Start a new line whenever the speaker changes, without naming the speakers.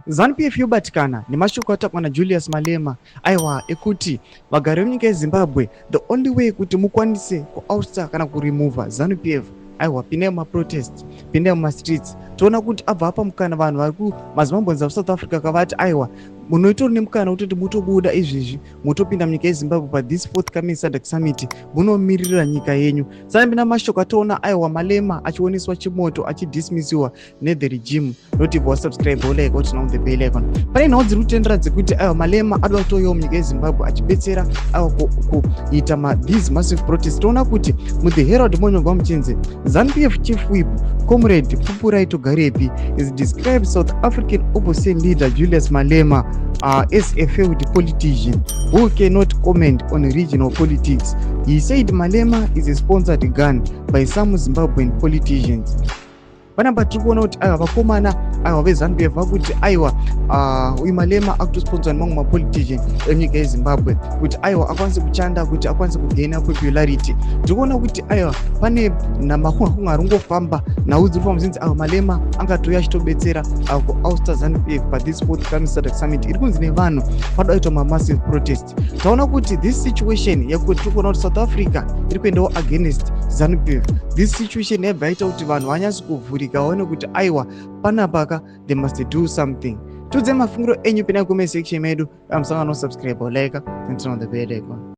ZANU-PF yobatikana nemashoko atakwa naJulius Malema aiwa ekuti vagari venyika yeZimbabwe the only way kuti mukwanise kuousta kana kurimova ZANU-PF aiwa pindai mumaprotest, pindai mumastreets. Toona kuti abva apa mukana vanhu vari kumazimambonza kuSouth Africa kavati aiwa munoitori nemukana wekutoti mutobuda izvezvi mutopinda munyika yeZimbabwe pathis forthcoming SADC summit munomiririra nyika yenyu. Saka mashoko atoona aiwa Malema achioneswa chimoto achidismissiwa nethe regime. Not if wasubscribe like what now the bell icon. Pane nhau dziri kutendera dzekuti aiwa Malema adoda kutoyawo munyika yeZimbabwe achibetsera aiwa kuita these massive protests. Toona kuti muThe Herald Monyongwa Muchenze ZANU-PF chief whip comrade Pupurai Togarepi is described South African opposition leader Julius Malema as a failed politician who cannot comment on regional politics. He said Malema is a sponsored gun by some Zimbabwean politicians. Panapa tiri kuona kuti aiwa vakomana aiwa veZANU-PF vakuti aiwa uyu Malema akutosponswa nemamwe mapolitician enyika yeZimbabwe kuti aiwa akwanise kuchanda kuti akwanise kugaina popularity. Tiri kuona kuti aiwa pane namahunga ari kungofamba nhau dziri kufamba dzinzi aiwa Malema angatouya achitobetsera kuousta ZANU-PF pathis forthcoming SADC summit iri kunzi nevanhu padoda kuita mamassive protest. Taona kuti this situation yakuti tiri kuona kuti South Africa iri kuendawo against ZANU-PF. This situation yabva yaita kuti vanhu vanyatso kuvhurika vaone kuti aiwa panapaka they must do something. Tudze mafungiro enyu pena comment section medu. Musangano subscribe or like and turn on the bell icon.